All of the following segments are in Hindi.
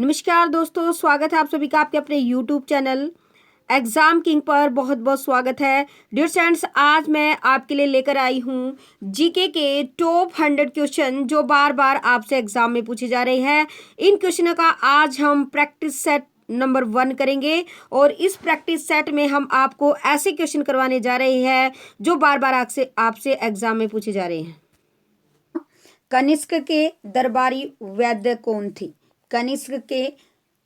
नमस्कार दोस्तों, स्वागत है आप सभी का आपके अपने यूट्यूब चैनल एग्जाम किंग पर। बहुत बहुत स्वागत है डियर स्टूडेंट्स। आज मैं आपके लिए लेकर आई हूँ जीके के टॉप 100 क्वेश्चन जो बार बार आपसे एग्जाम में पूछे जा रहे हैं। इन क्वेश्चनों का आज हम प्रैक्टिस सेट नंबर 1 करेंगे और इस प्रैक्टिस सेट में हम आपको ऐसे क्वेश्चन करवाने जा रहे हैं जो बार बार आपसे एग्जाम में पूछे जा रहे हैं। कनिष्क के दरबारी वैद्य कौन थे? कनिष्क के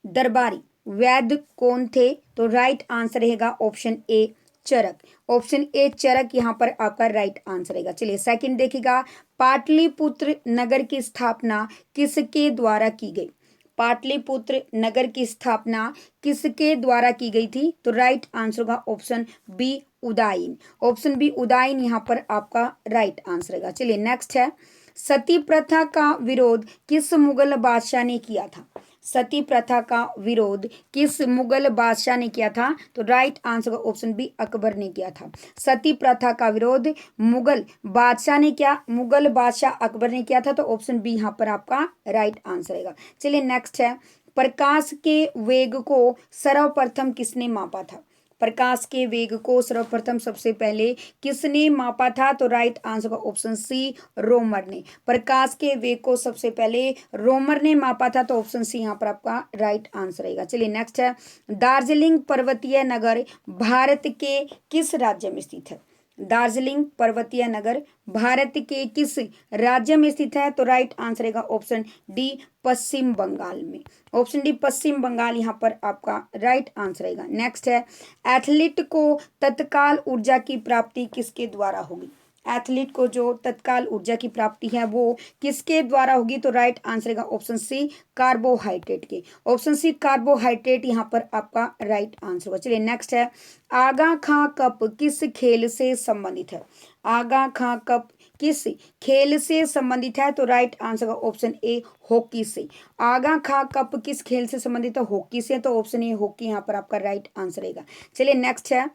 दरबारी वैद्य कौन थे? तो राइट आंसर रहेगा option A Charaka. Option A Charaka यहाँ पर आपका राइट आंसर रहेगा। चलिए सेकंड देखिएगा, पाटलिपुत्र नगर की स्थापना किसके द्वारा की गई? पाटलिपुत्र नगर की स्थापना किसके द्वारा की गई थी? तो राइट आंसर होगा ऑप्शन बी उदाइन। ऑप्शन बी उदाइन यहाँ पर आपका राइट आंसर रहेगा। चलिए नेक्स्ट है, सती प्रथा का विरोध किस मुगल बादशाह ने किया था? सती प्रथा का विरोध किस मुगल बादशाह ने किया था? तो राइट आंसर का ऑप्शन बी अकबर ने किया था। सती प्रथा का विरोध मुगल बादशाह ने किया, मुगल बादशाह अकबर ने किया था। तो ऑप्शन बी यहाँ पर आपका राइट आंसर रहेगा। चलिए नेक्स्ट है, प्रकाश के वेग को सर्वप्रथम किसने मापा था? प्रकाश के वेग को सर्वप्रथम सबसे पहले किसने मापा था? तो राइट आंसर का ऑप्शन सी रोमर ने। प्रकाश के वेग को सबसे पहले रोमर ने मापा था। तो ऑप्शन सी यहाँ पर आपका राइट आंसर रहेगा। चलिए नेक्स्ट है, दार्जिलिंग पर्वतीय नगर भारत के किस राज्य में स्थित है? दार्जिलिंग पर्वतीय नगर भारत के किस राज्य में स्थित है? तो राइट आंसर रहेगा ऑप्शन डी पश्चिम बंगाल में। ऑप्शन डी पश्चिम बंगाल यहाँ पर आपका राइट आंसर रहेगा। नेक्स्ट है, एथलीट को तत्काल ऊर्जा की प्राप्ति किसके द्वारा होगी? एथलीट को जो तत्काल ऊर्जा की प्राप्ति है वो किसके द्वारा होगी? तो राइट आंसर रहेगा ऑप्शन सी कार्बोहाइड्रेट के। ऑप्शन सी कार्बोहाइड्रेट यहाँ पर आपका राइट आंसर होगा। चलिए नेक्स्ट है, आगा खां कप किस खेल से संबंधित है? आगा खां कप किस खेल से संबंधित है? तो राइट आंसर का ऑप्शन ए हॉकी से। आगा खां कप किस खेल से संबंधित है? हॉकी से। तो ऑप्शन ए हॉकी यहाँ पर आपका राइट आंसर रहेगा। चलिए नेक्स्ट है,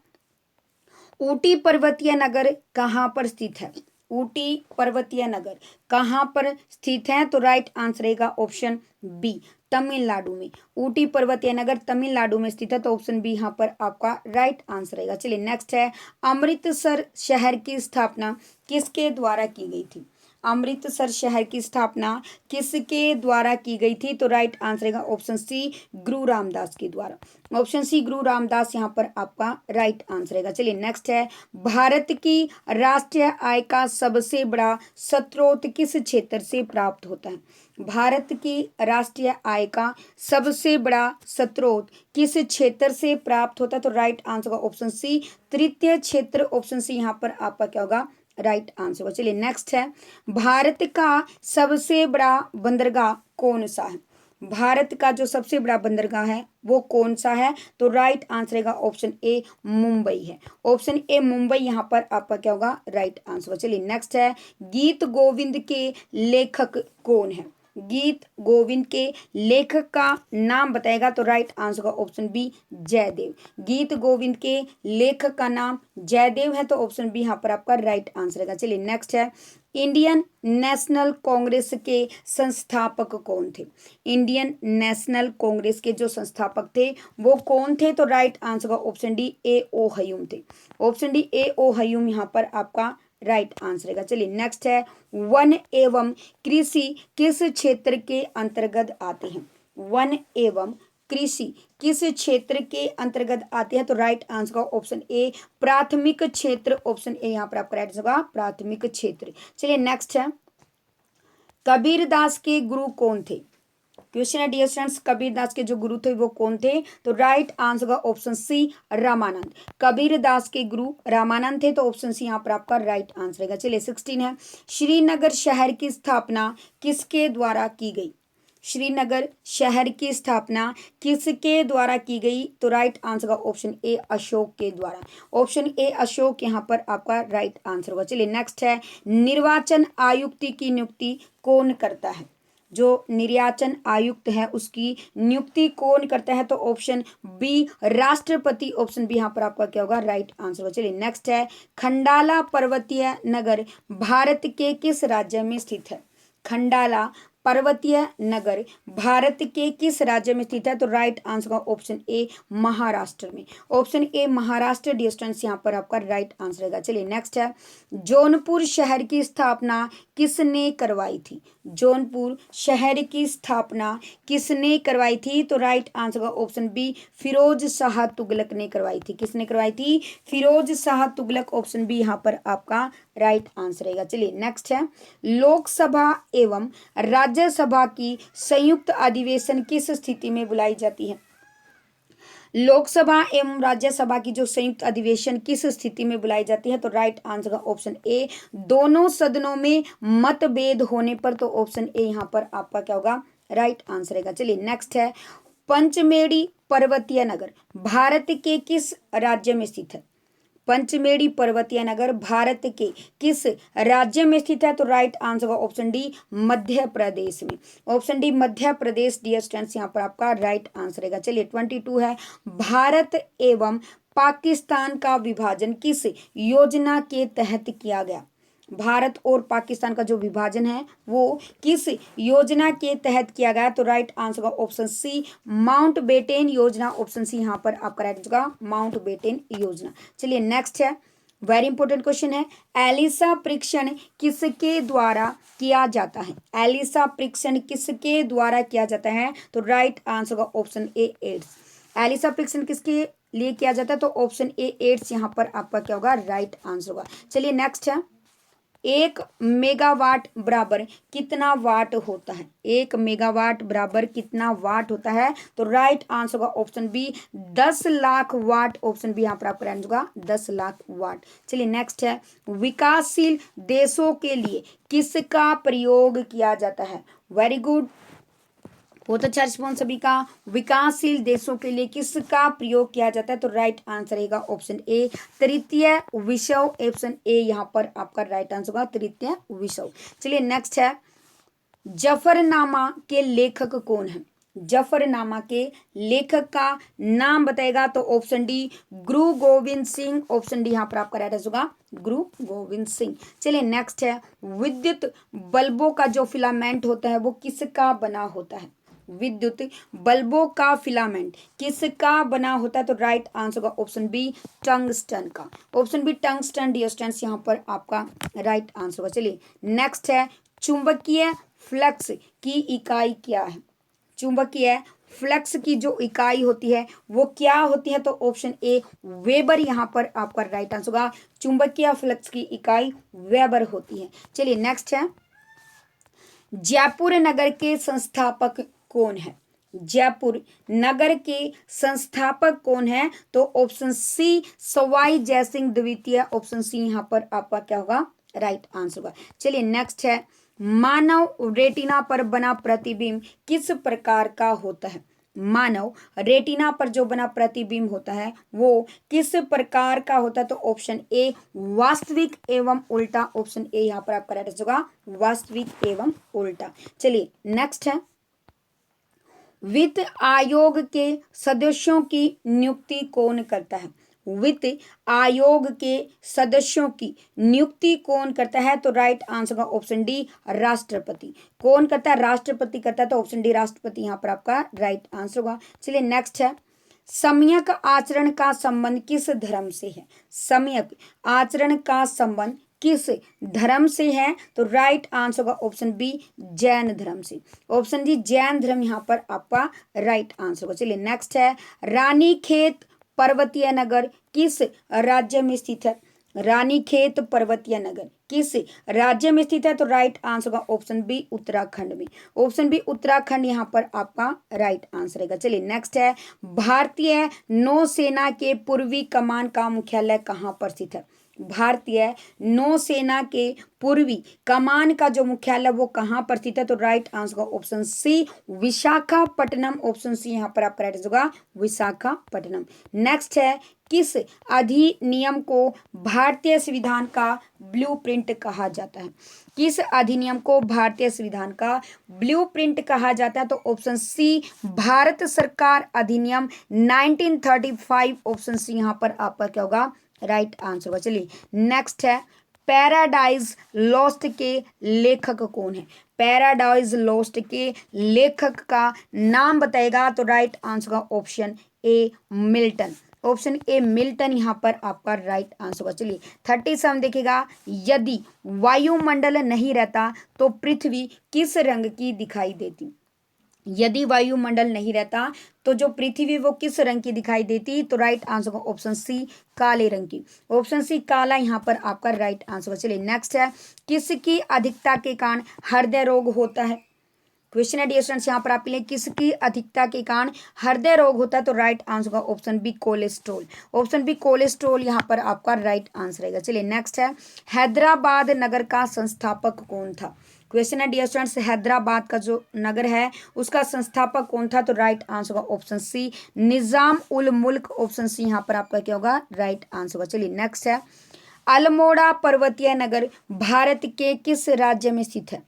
ऊटी पर्वतीय नगर कहाँ पर स्थित है? ऊटी पर्वतीय नगर कहाँ पर स्थित है? तो राइट आंसर रहेगा ऑप्शन बी तमिलनाडु में। ऊटी पर्वतीय नगर तमिलनाडु में स्थित है। तो ऑप्शन बी यहाँ पर आपका राइट आंसर रहेगा। चलिए नेक्स्ट है, अमृतसर शहर की स्थापना किसके द्वारा की गई थी? अमृतसर शहर की स्थापना किसके द्वारा की गई थी? तो राइट आंसर रहेगा ऑप्शन सी गुरु रामदास के द्वारा। ऑप्शन सी गुरु रामदास यहाँ पर आपका राइट आंसर रहेगा। चलिए नेक्स्ट है, भारत की राष्ट्रीय आय का सबसे बड़ा स्रोत किस क्षेत्र से प्राप्त होता है? भारत की राष्ट्रीय आय का सबसे बड़ा स्रोत किस क्षेत्र से प्राप्त होता है? तो राइट आंसर का ऑप्शन सी तृतीय क्षेत्र। ऑप्शन सी यहाँ पर आपका क्या होगा? राइट आंसर होगा। चलिए नेक्स्ट है, भारत का सबसे बड़ा बंदरगाह कौन सा है? भारत का जो सबसे बड़ा बंदरगाह है वो कौन सा है? तो राइट आंसर रहेगा ऑप्शन ए मुंबई है। ऑप्शन ए मुंबई यहाँ पर आपका क्या होगा? राइट आंसर होगा। चलिए नेक्स्ट है, गीत गोविंद के लेखक कौन है? गीत गोविंद के लेखक का नाम बताएगा। तो राइट आंसर का ऑप्शन बी जयदेव। गीत गोविंद के लेखक का नाम जयदेव है। तो ऑप्शन बी यहाँ पर आपका राइट आंसर रहेगा। चलिए नेक्स्ट है, इंडियन नेशनल कांग्रेस के संस्थापक कौन थे? इंडियन नेशनल कांग्रेस के जो संस्थापक थे वो कौन थे? तो राइट आंसर का ऑप्शन डी ए ओ हयूम थे। ऑप्शन डी ए ओ हयूम यहाँ पर आपका राइट आंसर रहेगा। चलिए नेक्स्ट है, वन एवं कृषि किस क्षेत्र के अंतर्गत आते हैं? वन एवं कृषि किस क्षेत्र के अंतर्गत आते हैं? तो राइट आंसर का ऑप्शन ए प्राथमिक क्षेत्र। ऑप्शन ए यहाँ पर आपका राइट होगा प्राथमिक क्षेत्र। चलिए नेक्स्ट है, कबीरदास के गुरु कौन थे? क्वेश्चन है डियर स्टूडेंट्स, कबीरदास के जो गुरु थे वो कौन थे? तो राइट आंसर का ऑप्शन सी रामानंद। कबीरदास के गुरु रामानंद थे। तो ऑप्शन सी यहाँ पर आपका राइट आंसर रहेगा। चलिए 16 है, श्रीनगर शहर की स्थापना किसके द्वारा की गई? श्रीनगर शहर की स्थापना किसके द्वारा की गई? तो राइट आंसर का ऑप्शन ए अशोक के द्वारा। ऑप्शन ए अशोक यहाँ पर आपका राइट आंसर होगा। चलिए नेक्स्ट है, निर्वाचन आयुक्त की नियुक्ति कौन करता है? जो निर्वाचन आयुक्त है उसकी नियुक्ति कौन करता है? तो ऑप्शन बी राष्ट्रपति। ऑप्शन बी यहाँ पर आपका क्या होगा? राइट आंसर होगा। चलिए नेक्स्ट है, खंडाला पर्वतीय नगर भारत के किस राज्य में स्थित है? खंडाला पर्वतीय नगर भारत के किस राज्य में स्थित है? तो राइट आंसर का ऑप्शन ए महाराष्ट्र में। Option A Maharashtra dear students यहाँ पर आपका राइट आंसर रहेगा। चलिए नेक्स्ट है, जौनपुर शहर की स्थापना किसने करवाई थी? जौनपुर शहर की स्थापना किसने करवाई थी? तो राइट आंसर का ऑप्शन बी फिरोज शाह तुगलक ने करवाई थी। किसने करवाई थी? फिरोज शाह तुगलक। ऑप्शन बी यहाँ पर आपका राइट आंसर रहेगा। चलिए नेक्स्ट है, लोकसभा एवं राज्यसभा की संयुक्त अधिवेशन किस स्थिति में बुलाई जाती है? लोकसभा एवं राज्यसभा की जो संयुक्त अधिवेशन किस स्थिति में बुलाई जाती है? तो राइट आंसर का ऑप्शन ए दोनों सदनों में मतभेद होने पर। तो ऑप्शन ए यहाँ पर आपका क्या होगा? राइट आंसर रहेगा। चलिए नेक्स्ट है, पंचमेड़ी पर्वतीय नगर भारत के किस राज्य में स्थित है? पंचमेड़ी पर्वतीय नगर भारत के किस राज्य में स्थित है? तो राइट आंसर का ऑप्शन डी मध्य प्रदेश में। Option D Madhya Pradesh dear students यहाँ पर आपका राइट आंसर रहेगा। चलिए 22 है, भारत एवं पाकिस्तान का विभाजन किस योजना के तहत किया गया? भारत और पाकिस्तान का जो विभाजन है वो किस योजना के तहत किया गया? तो राइट आंसर का ऑप्शन सी माउंटबेटन योजना। ऑप्शन सी यहाँ पर आपका राइट होगा माउंटबेटन योजना। चलिए नेक्स्ट है, वेरी इंपॉर्टेंट क्वेश्चन है, एलिसा परीक्षण किसके द्वारा किया जाता है? एलिसा परीक्षण किसके द्वारा किया जाता है? तो राइट आंसर का ऑप्शन ए एड्स। एलिसा परीक्षण किसके लिए किया जाता है? तो ऑप्शन ए एड्स यहाँ पर आपका क्या होगा? राइट आंसर होगा। चलिए नेक्स्ट है, 1 मेगावाट बराबर कितना वाट होता है? 1 मेगावाट बराबर कितना वाट होता है? तो राइट आंसर होगा ऑप्शन बी 10 लाख वाट। ऑप्शन बी यहाँ पर आपका आंसर होगा 10 लाख वाट। चलिए नेक्स्ट है, विकासशील देशों के लिए किसका प्रयोग किया जाता है? वेरी गुड, बहुत अच्छा रिस्पॉन्स सभी का। विकासशील देशों के लिए किसका प्रयोग किया जाता है? तो राइट आंसर रहेगा ऑप्शन ए तृतीय विश्व। ऑप्शन ए यहाँ पर आपका राइट आंसर होगा तृतीय विश्व। चलिए नेक्स्ट है, जफरनामा के लेखक कौन है? जफरनामा के लेखक का नाम बताएगा? तो ऑप्शन डी गुरु गोविंद सिंह। ऑप्शन डी यहाँ पर आपका राइट आंसर होगा गुरु गोविंद सिंह। चलिए नेक्स्ट है, विद्युत बल्बों का जो फिलामेंट होता है वो किसका बना होता है? विद्युत बल्बों का फिलामेंट किसका बना होता है? तो राइट आंसर का ऑप्शन बी टंगस्टन का। Option B tungsten dear students यहाँ पर आपका राइट आंसर होगा। चलिए नेक्स्ट है, चुंबकीय फ्लक्स की इकाई क्या है? चुंबकीय फ्लक्स की जो इकाई होती है वो क्या होती है? तो ऑप्शन ए वेबर यहाँ पर आपका राइट आंसर होगा। चुंबकीय फ्लक्स की इकाई वेबर होती है। चलिए नेक्स्ट है, जयपुर नगर के संस्थापक कौन है? जयपुर नगर के संस्थापक कौन है? तो ऑप्शन सी सवाई जयसिंह द्वितीय। ऑप्शन सी यहाँ पर आपका क्या होगा? राइट आंसर होगा। चलिए नेक्स्ट है, मानव रेटिना पर बना प्रतिबिंब किस प्रकार का होता है? मानव रेटिना पर जो बना प्रतिबिंब होता है वो किस प्रकार का होता है? तो ऑप्शन ए वास्तविक एवं उल्टा। ऑप्शन ए यहाँ पर आपका राइट आंसर होगा वास्तविक एवं उल्टा। चलिए नेक्स्ट है, वित्त आयोग के सदस्यों की नियुक्ति कौन करता है? वित्त आयोग के सदस्यों की नियुक्ति कौन करता है? तो राइट आंसर का ऑप्शन डी राष्ट्रपति। कौन करता है? राष्ट्रपति करता है। तो ऑप्शन डी राष्ट्रपति यहाँ पर आपका राइट आंसर होगा। चलिए नेक्स्ट है, सम्यक आचरण का संबंध किस धर्म से है? सम्यक आचरण का संबंध किस धर्म से है? तो राइट आंसर का ऑप्शन बी जैन धर्म से। ऑप्शन डी जैन धर्म यहाँ पर आपका राइट आंसर होगा। चलिए नेक्स्ट है, रानीखेत पर्वतीय नगर किस राज्य में स्थित है? रानीखेत पर्वतीय नगर किस राज्य में स्थित है? तो राइट आंसर का ऑप्शन बी उत्तराखंड में। ऑप्शन बी उत्तराखंड यहाँ पर आपका राइट आंसर रहेगा। चलिए नेक्स्ट है, भारतीय नौसेना के पूर्वी कमान का मुख्यालय कहाँ पर स्थित है? भारतीय नौसेना के पूर्वी कमान का जो मुख्यालय वो कहाँ पर स्थित है? तो राइट आंसर का option C Visakhapatnam. Option C यहाँ पर आपका राइट आंसर होगा विशाखापट्टनम। नेक्स्ट है, किस अधिनियम को भारतीय संविधान का ब्लूप्रिंट कहा जाता है? किस अधिनियम को भारतीय संविधान का ब्लूप्रिंट कहा जाता है? तो ऑप्शन सी भारत सरकार अधिनियम 1935। ऑप्शन सी यहाँ पर आपका क्या होगा? राइट आंसर होगा। चलिए नेक्स्ट है, पैराडाइज लॉस्ट के लेखक कौन है? पैराडाइज लॉस्ट के लेखक का नाम बताएगा तो राइट आंसर का option A Milton. Option A Milton यहाँ पर आपका राइट आंसर होगा। चलिए 37 देखिएगा, यदि वायुमंडल नहीं रहता तो पृथ्वी किस रंग की दिखाई देती? यदि वायुमंडल नहीं रहता तो जो पृथ्वी वो किस रंग की दिखाई देती? तो राइट आंसर होगा ऑप्शन सी काले रंग की। ऑप्शन सी काला यहाँ पर आपका राइट आंसर होगा। चलिए नेक्स्ट है, किसकी अधिकता के कारण हृदय रोग होता है? क्वेश्चन है डियर स्टूडेंट्स यहाँ पर आपके लिए, किसकी अधिकता के कारण हृदय रोग होता है? तो राइट आंसर होगा option B cholesterol. Option B cholesterol यहाँ पर आपका राइट आंसर रहेगा। चलिए नेक्स्ट है, हैदराबाद नगर का संस्थापक कौन था? क्वेश्चन है डियर स्टूडेंट्स, हैदराबाद का जो नगर है उसका संस्थापक कौन था? तो राइट आंसर होगा option C Nizam ul Mulk. Option C यहाँ पर आपका क्या होगा? राइट आंसर होगा। चलिए नेक्स्ट है, अल्मोड़ा पर्वतीय नगर भारत के किस राज्य में स्थित है?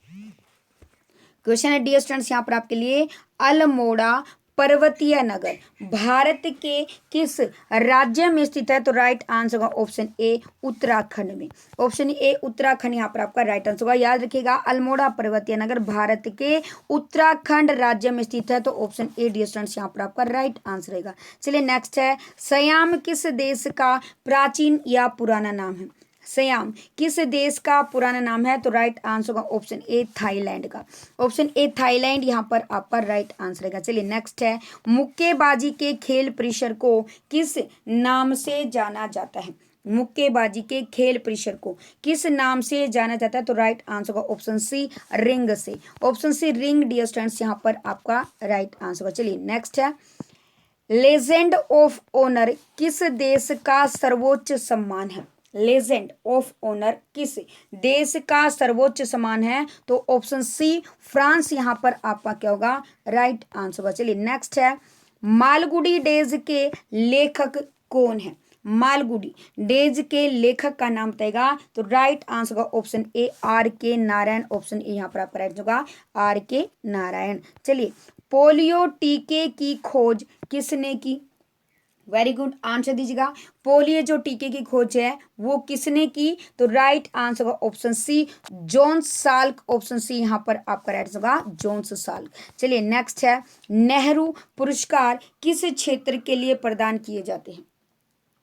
क्वेश्चन है डियर स्टूडेंट्स यहाँ पर आपके लिए, अल्मोड़ा पर्वतीय नगर भारत के किस राज्य में स्थित है? तो राइट आंसर होगा ऑप्शन ए उत्तराखंड में। ऑप्शन ए उत्तराखंड यहाँ पर आपका राइट आंसर होगा। याद रखिएगा, अल्मोड़ा पर्वतीय नगर भारत के उत्तराखंड राज्य में स्थित है। तो ऑप्शन ए डियर स्टूडेंट्स यहाँ पर आपका राइट आंसर रहेगा। चलिए नेक्स्ट है, सयाम किस देश का प्राचीन या पुराना नाम है? सयाम किस देश का पुराना नाम है? तो राइट आंसर होगा ऑप्शन ए थाईलैंड का। ऑप्शन ए थाईलैंड यहाँ पर आपका राइट आंसर रहेगा। चलिए नेक्स्ट है, मुक्केबाजी के खेल परिसर को किस नाम से जाना जाता है? मुक्केबाजी के खेल परिसर को किस नाम से जाना जाता है? तो राइट आंसर होगा ऑप्शन सी रिंग से। Option C ring dear students यहाँ पर आपका राइट आंसर होगा। चलिए नेक्स्ट है, लेजेंड ऑफ ऑनर किस देश का सर्वोच्च सम्मान है? लेजेंड ऑफ ऑनर किस देश का सर्वोच्च सम्मान है? तो ऑप्शन सी फ्रांस यहाँ पर आपका क्या होगा? राइट आंसर होगा। चलिए नेक्स्ट है, मालगुडी डेज के लेखक कौन है? मालगुडी डेज के लेखक का नाम बताएगा तो राइट आंसर होगा ऑप्शन ए आर के नारायण। ऑप्शन ए यहाँ पर आपका राइट होगा आर के नारायण। चलिए, पोलियो टीके की खोज किसने की? वेरी गुड, आंसर दीजिएगा। पोलियो जो टीके की खोज है वो किसने की? तो राइट आंसर होगा option C Jonas Salk. Option C यहाँ पर आपका राइट होगा जॉन्स साल्क। चलिए नेक्स्ट है, नेहरू पुरस्कार किस क्षेत्र के लिए प्रदान किए जाते हैं?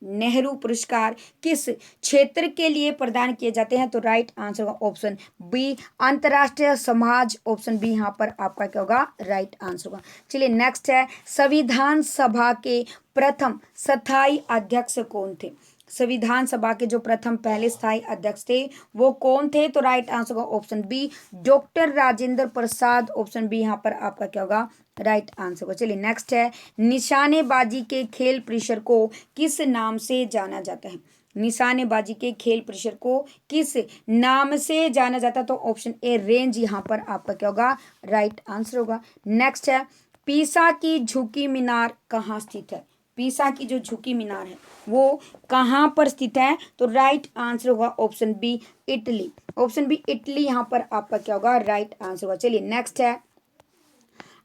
नेहरू पुरस्कार किस क्षेत्र के लिए प्रदान किए जाते हैं? तो राइट आंसर होगा ऑप्शन बी अंतरराष्ट्रीय समाज। ऑप्शन बी यहाँ पर आपका क्या होगा? राइट आंसर होगा। चलिए नेक्स्ट है, संविधान सभा के प्रथम स्थायी अध्यक्ष कौन थे? संविधान सभा के जो प्रथम पहले स्थायी अध्यक्ष थे वो कौन थे? तो राइट आंसर होगा option B doctor Rajendra Prasad. Option B यहाँ पर आपका क्या होगा? राइट आंसर होगा। चलिए नेक्स्ट है, निशानेबाजी के खेल परिसर को किस नाम से जाना जाता है? निशानेबाजी के खेल परिसर को किस नाम से जाना जाता है? तो ऑप्शन ए रेंज यहाँ पर आपका क्या होगा? राइट आंसर होगा। नेक्स्ट है, पीसा की झुकी मीनार कहाँ स्थित है? पीसा की जो झुकी मीनार है वो कहाँ पर स्थित है? तो राइट आंसर होगा option B Italy. Option B Italy यहाँ पर आपका क्या होगा? राइट आंसर होगा। चलिए नेक्स्ट है,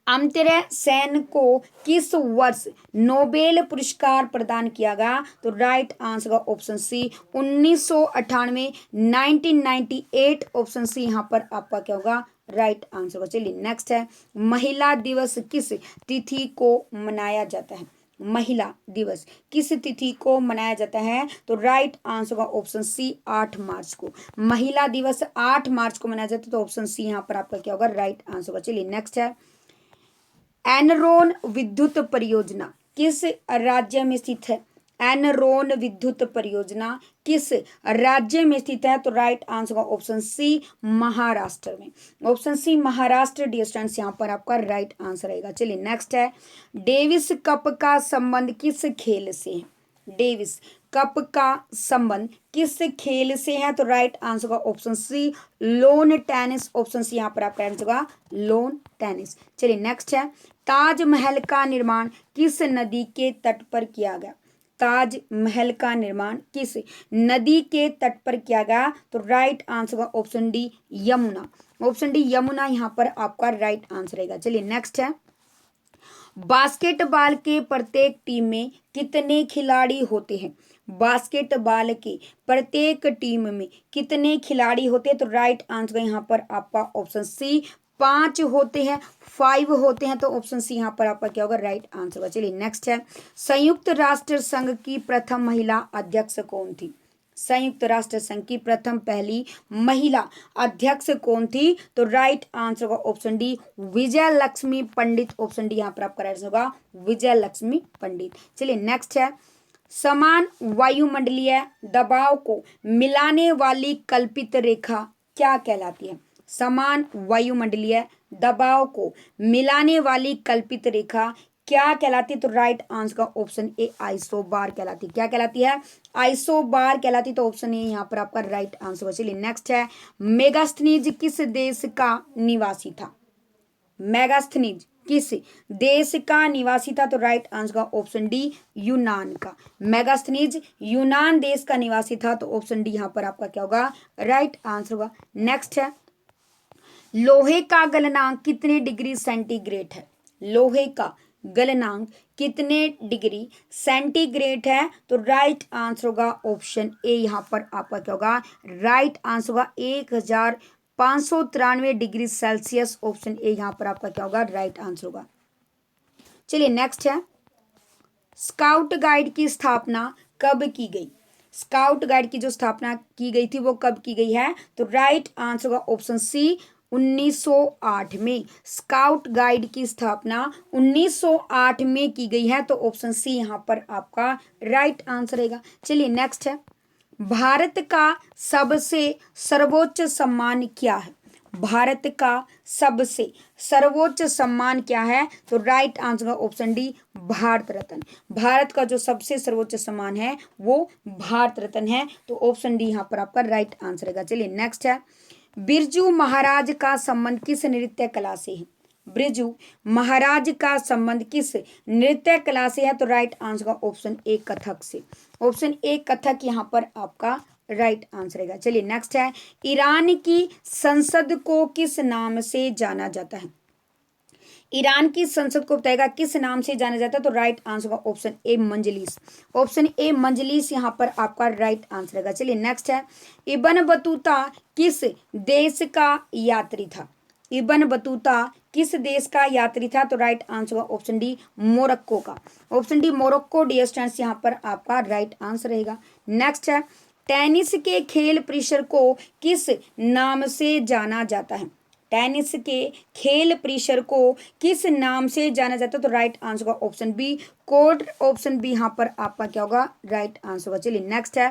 अमर्त्य सेन को किस वर्ष नोबेल पुरस्कार प्रदान किया गया? तो राइट आंसर होगा ऑप्शन सी 1998 1998। ऑप्शन सी यहाँ पर आपका क्या होगा? राइट आंसर होगा। चलिए नेक्स्ट है, महिला दिवस किस तिथि को मनाया जाता है? महिला दिवस किस तिथि को मनाया जाता है? तो राइट आंसर होगा ऑप्शन सी 8 मार्च को। महिला दिवस 8 मार्च को मनाया जाता है। तो ऑप्शन सी यहाँ पर आपका क्या होगा? राइट आंसर होगा। चलिए नेक्स्ट है, एनरॉन विद्युत परियोजना किस राज्य में स्थित है? एनरॉन विद्युत परियोजना किस राज्य में स्थित है? तो राइट आंसर होगा ऑप्शन सी महाराष्ट्र में। Option C Maharashtra dear students यहाँ पर आपका राइट आंसर रहेगा। चलिए नेक्स्ट है, डेविस कप का संबंध किस खेल से है? डेविस कप का संबंध किस खेल से है? तो राइट आंसर होगा option C lawn tennis. Option C यहाँ पर आपका आंसर होगा लोन टेनिस। चलिए नेक्स्ट है, ताजमहल का निर्माण किस नदी के तट पर किया गया? ताजमहल का निर्माण किस नदी के तट पर किया गया? तो राइट आंसर होगा option D Yamuna. Option D Yamuna यहाँ पर आपका राइट आंसर रहेगा। चलिए नेक्स्ट है, बास्केटबॉल के प्रत्येक टीम में कितने खिलाड़ी होते हैं? बास्केटबॉल की प्रत्येक टीम में कितने खिलाड़ी होते हैं? तो राइट आंसर यहाँ पर आपका ऑप्शन सी 5 होते हैं, 5 होते हैं। तो ऑप्शन सी यहाँ पर आपका क्या होगा? राइट आंसर होगा। चलिए नेक्स्ट है, संयुक्त राष्ट्र संघ की प्रथम महिला अध्यक्ष कौन थी? संयुक्त राष्ट्र संघ की प्रथम पहली महिला अध्यक्ष कौन थी? तो राइट आंसर होगा ऑप्शन डी विजय लक्ष्मी पंडित। ऑप्शन डी यहाँ पर आपका राइट होगा विजय लक्ष्मी पंडित। चलिए नेक्स्ट है, समान वायुमंडलीय दबाव को मिलाने वाली कल्पित रेखा क्या कहलाती है? समान वायुमंडलीय दबाव को मिलाने वाली कल्पित रेखा क्या कहलाती है? तो राइट आंसर का ऑप्शन ए आइसोबार कहलाती है। क्या कहलाती है? आइसोबार कहलाती। तो ऑप्शन ए यहाँ पर आपका राइट आंसर होगा। चलिए नेक्स्ट है, मेगास्थनीज किस देश का निवासी था? मेगास्थनीज किस देश का निवासी था? तो राइट आंसर का ऑप्शन डी यूनान का। मेगास्थनीज यूनान देश का निवासी था। तो ऑप्शन डी यहाँ पर आपका क्या होगा? राइट आंसर होगा। नेक्स्ट है, लोहे का गलनांक कितने डिग्री सेंटीग्रेड है? लोहे का गलनांक कितने डिग्री सेंटीग्रेड है? तो राइट आंसर होगा ऑप्शन ए यहाँ पर आपका क्या होगा? राइट आंसर होगा 1593 डिग्री सेल्सियस। ऑप्शन ए यहाँ पर आपका क्या होगा? राइट आंसर होगा। चलिए नेक्स्ट है, स्काउट गाइड की स्थापना कब की गई? स्काउट गाइड की जो स्थापना की गई थी वो कब की गई है? तो राइट आंसर होगा ऑप्शन सी 1908 में। स्काउट गाइड की स्थापना 1908 में की गई है। तो ऑप्शन सी यहाँ पर आपका राइट आंसर रहेगा। चलिए नेक्स्ट है, भारत का सबसे सर्वोच्च सम्मान क्या है? भारत का सबसे सर्वोच्च सम्मान क्या है? तो right answer option D Bharat Ratna. Bharat का जो सबसे सर्वोच्च सम्मान है वो भारत रत्न है। तो ऑप्शन डी यहाँ पर आपका राइट आंसर रहेगा। चलिए नेक्स्ट है, बिरजू महाराज का संबंध किस नृत्य कला से है? बिरजू महाराज का संबंध किस नृत्य कला से है? तो राइट आंसर का ऑप्शन ए कथक से। ऑप्शन ए कथक यहाँ पर आपका राइट आंसर रहेगा। चलिए नेक्स्ट है, ईरान की संसद को किस नाम से जाना जाता है? ईरान की संसद को बताएगा किस नाम से जाना जाता है? तो राइट आंसर होगा ऑप्शन ए मंजलिस। ऑप्शन ए मंजलिस यहाँ पर आपका राइट आंसर रहेगा। चलिए नेक्स्ट है, इब्न बतूता किस देश का यात्री था? इब्न बतूता किस देश का यात्री था? तो राइट आंसर होगा ऑप्शन डी मोरक्को का। Option D Morocco dear students यहाँ पर आपका राइट आंसर रहेगा। नेक्स्ट है, टेनिस के खेल परिसर को किस नाम से जाना जाता है? टेनिस के खेल परिसर को किस नाम से जाना जाता है? तो राइट आंसर होगा option B court. Option B यहाँ पर आपका क्या होगा? राइट आंसर होगा। चलिए नेक्स्ट है,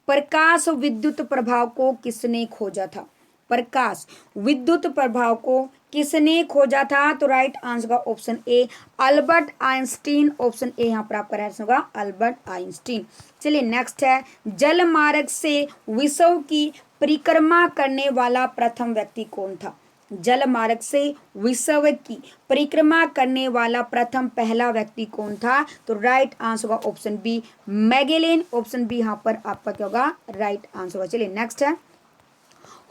प्रकाश विद्युत प्रभाव को किसने खोजा था? प्रकाश विद्युत प्रभाव को किसने खोजा था? तो राइट आंसर होगा option A Albert Einstein. Option A यहाँ पर आपका राइट होगा अल्बर्ट आइंस्टीन। चलिए नेक्स्ट है, जल मार्ग से विश्व की परिक्रमा करने वाला प्रथम व्यक्ति कौन था? जल मार्ग से विश्व की परिक्रमा करने वाला प्रथम पहला व्यक्ति कौन था? तो राइट आंसर होगा ऑप्शन बी मैगेलेन। ऑप्शन बी यहाँ पर आपका क्या होगा? राइट आंसर होगा। चलिए नेक्स्ट है,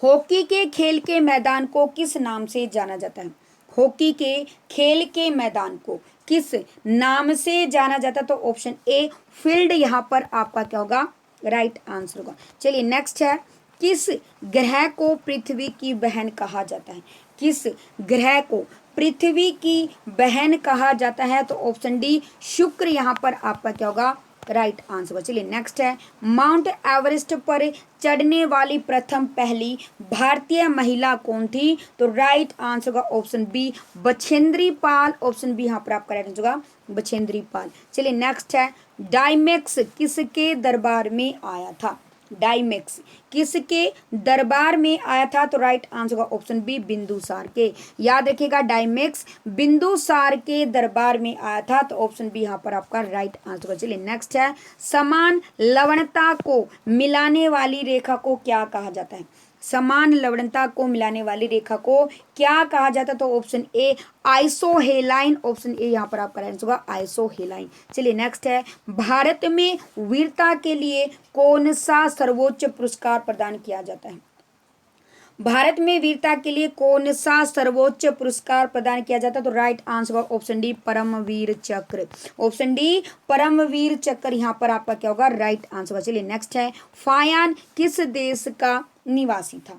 हॉकी के खेल के मैदान को किस नाम से जाना जाता है? हॉकी के खेल के मैदान को किस नाम से जाना जाता है? तो ऑप्शन ए फील्ड यहाँ पर आपका क्या होगा? राइट आंसर होगा। चलिए नेक्स्ट है, किस ग्रह को पृथ्वी की बहन कहा जाता है? किस ग्रह को पृथ्वी की बहन कहा जाता है? तो ऑप्शन डी शुक्र यहाँ पर आपका क्या होगा? Right answer. चलिए नेक्स्ट है, माउंट एवरेस्ट पर चढ़ने वाली प्रथम पहली भारतीय महिला कौन थी? तो राइट आंसर होगा option B Bachendri Pal. Option B यहाँ पर आपका राइट आंसर होगा बछेंद्री पाल। चलिए नेक्स्ट है, डाइमेक्स किसके दरबार में आया था? डाइमेक्स किसके दरबार में आया था? तो राइट आंसर होगा ऑप्शन बी बिंदुसार के। याद रखिएगा डाइमेक्स बिंदुसार के दरबार में आया था। तो ऑप्शन बी यहाँ पर आपका राइट आंसर होगा। चलिए नेक्स्ट है, समान लवणता को मिलाने वाली रेखा को क्या कहा जाता है? समान लवणता को मिलाने वाली रेखा को क्या कहा जाता है? तो ऑप्शन ए आइसोहेलाइन। ऑप्शन ए यहाँ पर आपका आंसर होगा आइसोहेलाइन। चलिए नेक्स्ट है, भारत में वीरता के लिए कौन सा सर्वोच्च पुरस्कार प्रदान किया जाता है? भारत में वीरता के लिए कौन सा सर्वोच्च पुरस्कार प्रदान किया जाता है? तो राइट आंसर होगा ऑप्शन डी, परमवीर चक्र। ऑप्शन डी, परमवीर चक्र यहाँ पर आपका क्या होगा? राइट आंसर होगा। चलिए नेक्स्ट है, फायान किस देश का निवासी था?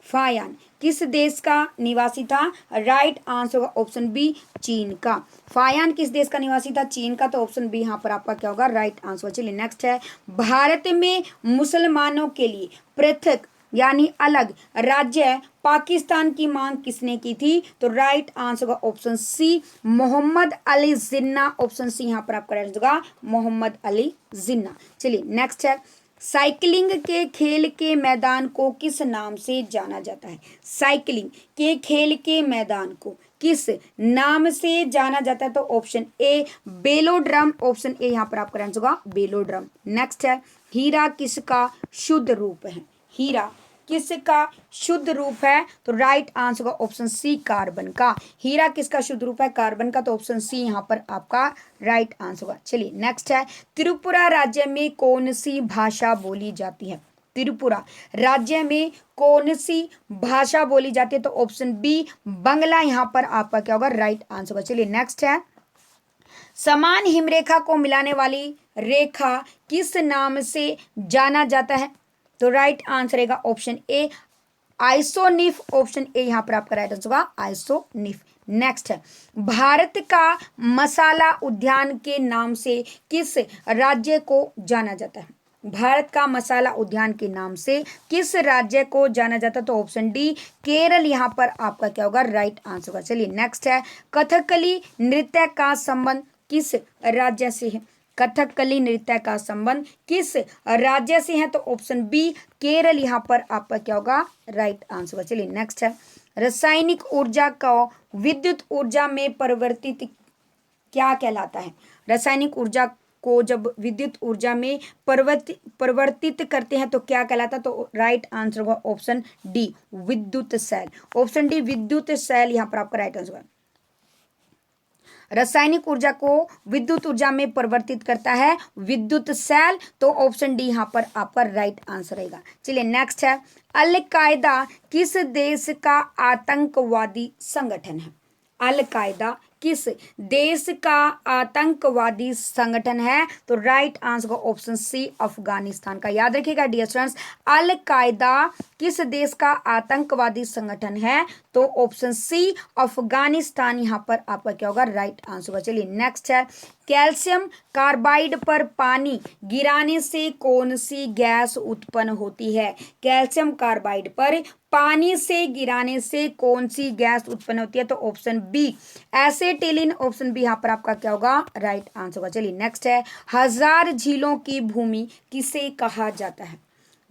फायान किस देश का निवासी था? राइट आंसर होगा ऑप्शन बी, चीन का। फायान किस देश का निवासी था? चीन का। तो ऑप्शन बी यहाँ पर आपका क्या होगा? Right answer. चलिए नेक्स्ट है, भारत में मुसलमानों के लिए पृथक यानी अलग राज्य पाकिस्तान की मांग किसने की थी? तो राइट आंसर होगा ऑप्शन सी, मोहम्मद अली जिन्ना। ऑप्शन सी यहाँ पर आपका राइट होगा, मोहम्मद अली जिन्ना। चलिए नेक्स्ट है, साइकिलिंग के खेल के मैदान को किस नाम से जाना जाता है? साइकिलिंग के खेल के मैदान को किस नाम से जाना जाता है? तो option A, velodrome. Option A यहाँ पर आपका आंसर होगा, बेलोड्रम। नेक्स्ट है, हीरा किसका शुद्ध रूप है? हीरा किसका शुद्ध रूप है? तो राइट आंसर होगा ऑप्शन सी, कार्बन का। हीरा किसका शुद्ध रूप है? कार्बन का। तो ऑप्शन सी यहाँ पर आपका राइट आंसर होगा। चलिए नेक्स्ट है, त्रिपुरा राज्य में कौन सी भाषा बोली जाती है? त्रिपुरा राज्य में कौन सी भाषा बोली जाती है? तो ऑप्शन बी, बंगला यहाँ पर आपका क्या होगा? राइट आंसर होगा। चलिए नेक्स्ट है, समान हिमरेखा को मिलाने वाली रेखा किस नाम से जाना जाता है? तो राइट आंसर रहेगा ऑप्शन ए, आइसोनिफ। ऑप्शन ए यहाँ पर आपका राइट आंसर होगा, आइसोनिफ। नेक्स्ट है, भारत का मसाला उद्यान के नाम से किस राज्य को जाना जाता है? भारत का मसाला उद्यान के नाम से किस राज्य को जाना जाता है? तो ऑप्शन डी, केरल यहाँ पर आपका क्या होगा? राइट आंसर होगा। चलिए नेक्स्ट है, कथकली नृत्य का संबंध किस राज्य से है? कथकली नृत्य का संबंध किस राज्य से है? तो ऑप्शन बी, केरल यहाँ पर आपका क्या होगा? राइट आंसर होगा। चलिए नेक्स्ट है, रासायनिक ऊर्जा को विद्युत ऊर्जा में परिवर्तित क्या कहलाता है? रासायनिक ऊर्जा को जब विद्युत ऊर्जा में परिवर्तित करते हैं तो क्या कहलाता है? तो राइट आंसर होगा ऑप्शन डी, विद्युत सेल। ऑप्शन डी, विद्युत सेल यहाँ पर आपका राइट आंसर होगा। रासायनिक ऊर्जा को विद्युत ऊर्जा में परिवर्तित करता है विद्युत सेल। तो ऑप्शन डी यहाँ पर आपका राइट आंसर रहेगा। चलिए नेक्स्ट है, अल कायदा किस देश का आतंकवादी संगठन है? अल कायदा किस देश का आतंकवादी संगठन है? तो राइट आंसर को ऑप्शन सी, अफगानिस्तान का। याद रखिएगा डियर स्टूडेंट्स, अल कायदा किस देश का आतंकवादी संगठन है? तो ऑप्शन सी, अफगानिस्तान यहाँ पर आपका क्या होगा? राइट आंसर होगा। चलिए नेक्स्ट है, कैल्शियम कार्बाइड पर पानी गिराने से कौन सी गैस उत्पन्न होती है? कैल्शियम कार्बाइड पर पानी से गिराने से कौन सी गैस उत्पन्न होती है? तो option B, acetylene. Option B यहाँ पर आपका क्या होगा? राइट आंसर होगा। चलिए नेक्स्ट है, हजार झीलों की भूमि किसे कहा जाता है?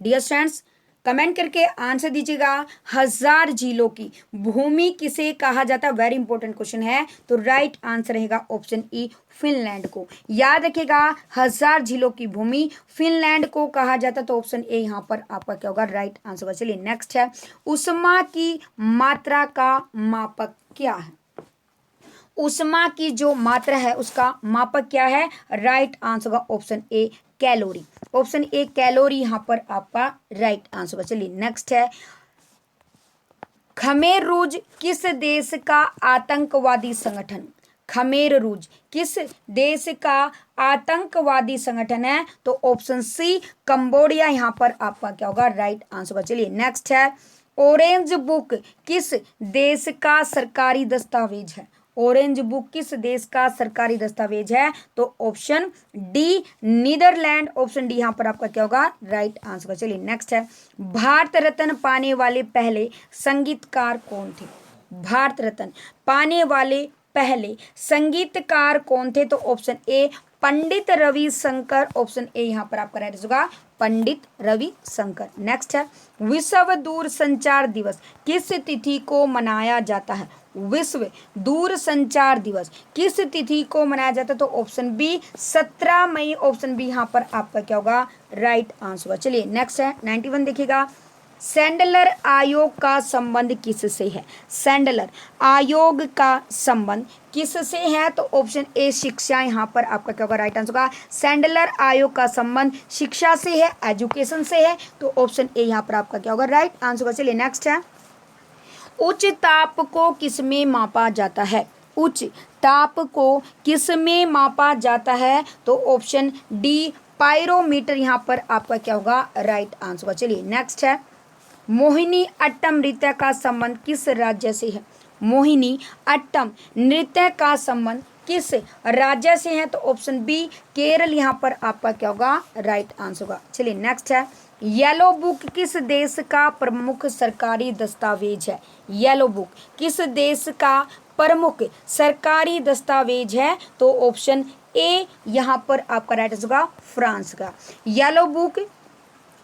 डियर स्टूडेंट्स, कमेंट करके आंसर दीजिएगा, हजार झीलों की भूमि किसे कहा जाता है? वेरी इंपॉर्टेंट क्वेश्चन है। तो राइट आंसर रहेगा ऑप्शन ई, फिनलैंड को। याद रखिएगा, हजार झीलों की भूमि फिनलैंड को कहा जाता है। तो ऑप्शन ए यहाँ पर आपका क्या होगा? राइट आंसर होगा। चलिए नेक्स्ट है, ऊष्मा की मात्रा का मापक क्या है? ऊष्मा की जो मात्रा है उसका मापक क्या है? राइट आंसर होगा option A, calorie. Option A, calorie यहाँ पर आपका राइट आंसर होगा। चलिए नेक्स्ट है, खमेर रूज किस देश का आतंकवादी संगठन? खमेर रूज किस देश का आतंकवादी संगठन है? तो ऑप्शन सी, कंबोडिया यहाँ पर आपका क्या होगा? राइट आंसर होगा। चलिए नेक्स्ट है, ऑरेंज बुक किस देश का सरकारी दस्तावेज है? ऑरेंज बुक किस देश का सरकारी दस्तावेज है? तो option D, Netherland. Option D यहाँ पर आपका क्या होगा? राइट आंसर होगा। चलिए नेक्स्ट है, भारत रत्न पाने वाले पहले संगीतकार कौन थे? भारत रत्न पाने वाले पहले संगीतकार कौन थे? तो option A, Pandit Ravishankar. Option A यहाँ पर आपका राइट होगा, पंडित रविशंकर। नेक्स्ट है, विश्व दूर संचार दिवस किस तिथि को मनाया जाता है? विश्व दूर संचार दिवस किस तिथि को मनाया जाता है? तो ऑप्शन बी, 17 मई। ऑप्शन बी यहाँ पर आपका क्या होगा? राइट आंसर होगा। चलिए नेक्स्ट है, 91 देखिएगा, सैंडलर आयोग का संबंध किससे है? सैंडलर आयोग का संबंध किससे है? तो ऑप्शन ए, शिक्षा। यहाँ पर आपका क्या होगा? राइट आंसर होगा, सैंडलर आयोग का संबंध शिक्षा से है, एजुकेशन से है। तो ऑप्शन ए यहाँ पर आपका क्या होगा? राइट आंसर होगा। चलिए नेक्स्ट है, उच्च ताप को किसमें मापा जाता है? उच्च ताप को किसमें मापा जाता है? तो ऑप्शन डी पायरोमीटर यहाँ पर आपका क्या होगा? राइट आंसर होगा। चलिए नेक्स्ट है, मोहिनी अट्टम नृत्य का संबंध किस राज्य से है? मोहिनी अट्टम नृत्य का संबंध किस राज्य से है? तो ऑप्शन बी केरल यहाँ पर आपका क्या होगा? राइट आंसर होगा। चलिए नेक्स्ट है, येलो बुक किस देश का प्रमुख सरकारी दस्तावेज है? येलो बुक किस देश का प्रमुख सरकारी दस्तावेज है? तो ऑप्शन ए यहाँ पर आपका राइट आंसर होगा फ्रांस का। येलो बुक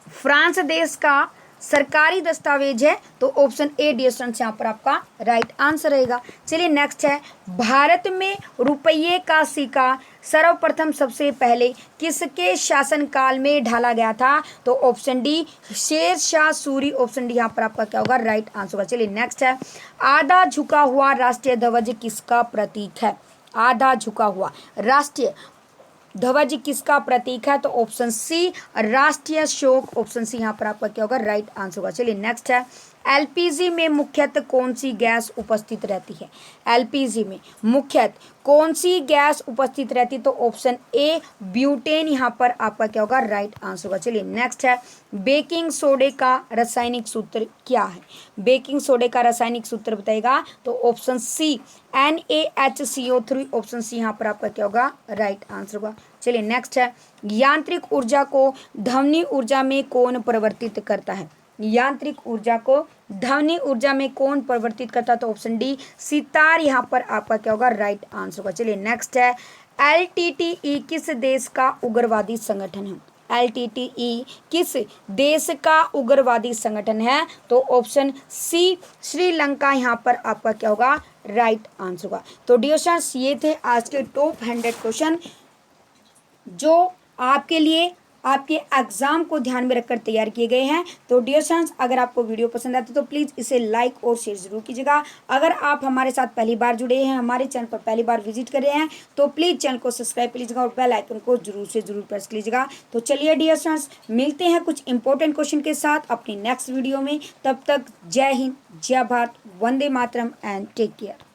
फ्रांस देश का सरकारी दस्तावेज है, तो ऑप्शन ए डियर स्टूडेंट्स यहाँ पर आपका राइट आंसर रहेगा। चलिए नेक्स्ट है, भारत में रुपये का सिक्का सर्वप्रथम सबसे पहले किसके शासनकाल में ढाला गया था? तो option D Sher Shah Suri, option D यहाँ पर आपका क्या होगा? राइट आंसर होगा। चलिए नेक्स्ट है, आधा झुका हुआ राष्ट्रीय ध्वज किसका प्रतीक है? आधा झुका हुआ राष्ट्रीय ध्वज किसका प्रतीक है? तो ऑप्शन सी राष्ट्रीय शोक, ऑप्शन सी यहाँ पर आपका क्या होगा? राइट आंसर होगा। चलिए नेक्स्ट है, एलपीजी में मुख्यतः कौन सी गैस उपस्थित रहती है? एलपीजी में मुख्यतः कौन सी गैस उपस्थित रहती है? तो ऑप्शन ए ब्यूटेन यहाँ पर आपका क्या होगा? राइट आंसर होगा। चलिए नेक्स्ट है, बेकिंग सोडे का रासायनिक सूत्र क्या है? बेकिंग सोडे का रासायनिक सूत्र बताएगा, तो option C NaHCO3, option C यहाँ पर आपका क्या होगा? राइट आंसर होगा। चलिए नेक्स्ट है, यांत्रिक ऊर्जा को ध्वनि ऊर्जा में कौन परिवर्तित करता है? यांत्रिक ऊर्जा को ध्वनि ऊर्जा में कौन परिवर्तित करता है? तो ऑप्शन डी सितार यहाँ पर आपका क्या होगा? राइट आंसर होगा। चलिए नेक्स्ट है, LTTE किस देश का उग्रवादी संगठन है? LTTE किस देश का उग्रवादी संगठन है? तो ऑप्शन सी श्रीलंका यहाँ पर आपका क्या होगा? राइट आंसर होगा। तो डियर स्टूडेंट्स, ये थे आज के टॉप 100 क्वेश्चन जो आपके लिए आपके एग्जाम को ध्यान में रखकर तैयार किए गए हैं। तो डियर स्टूडेंट्स, अगर आपको वीडियो पसंद आती तो प्लीज़ इसे लाइक और शेयर जरूर कीजिएगा। अगर आप हमारे साथ पहली बार जुड़े हैं, हमारे चैनल पर पहली बार विजिट कर रहे हैं, तो प्लीज़ चैनल को सब्सक्राइब कर लीजिएगा और बेल आइकन को जरूर से जरूर प्रेस कर लीजिएगा। तो चलिए डियर स्टूडेंट्स, मिलते हैं कुछ इंपॉर्टेंट क्वेश्चन के साथ अपनी नेक्स्ट वीडियो में। तब तक जय हिंद, जय Bharat, Vande Mataram and take care.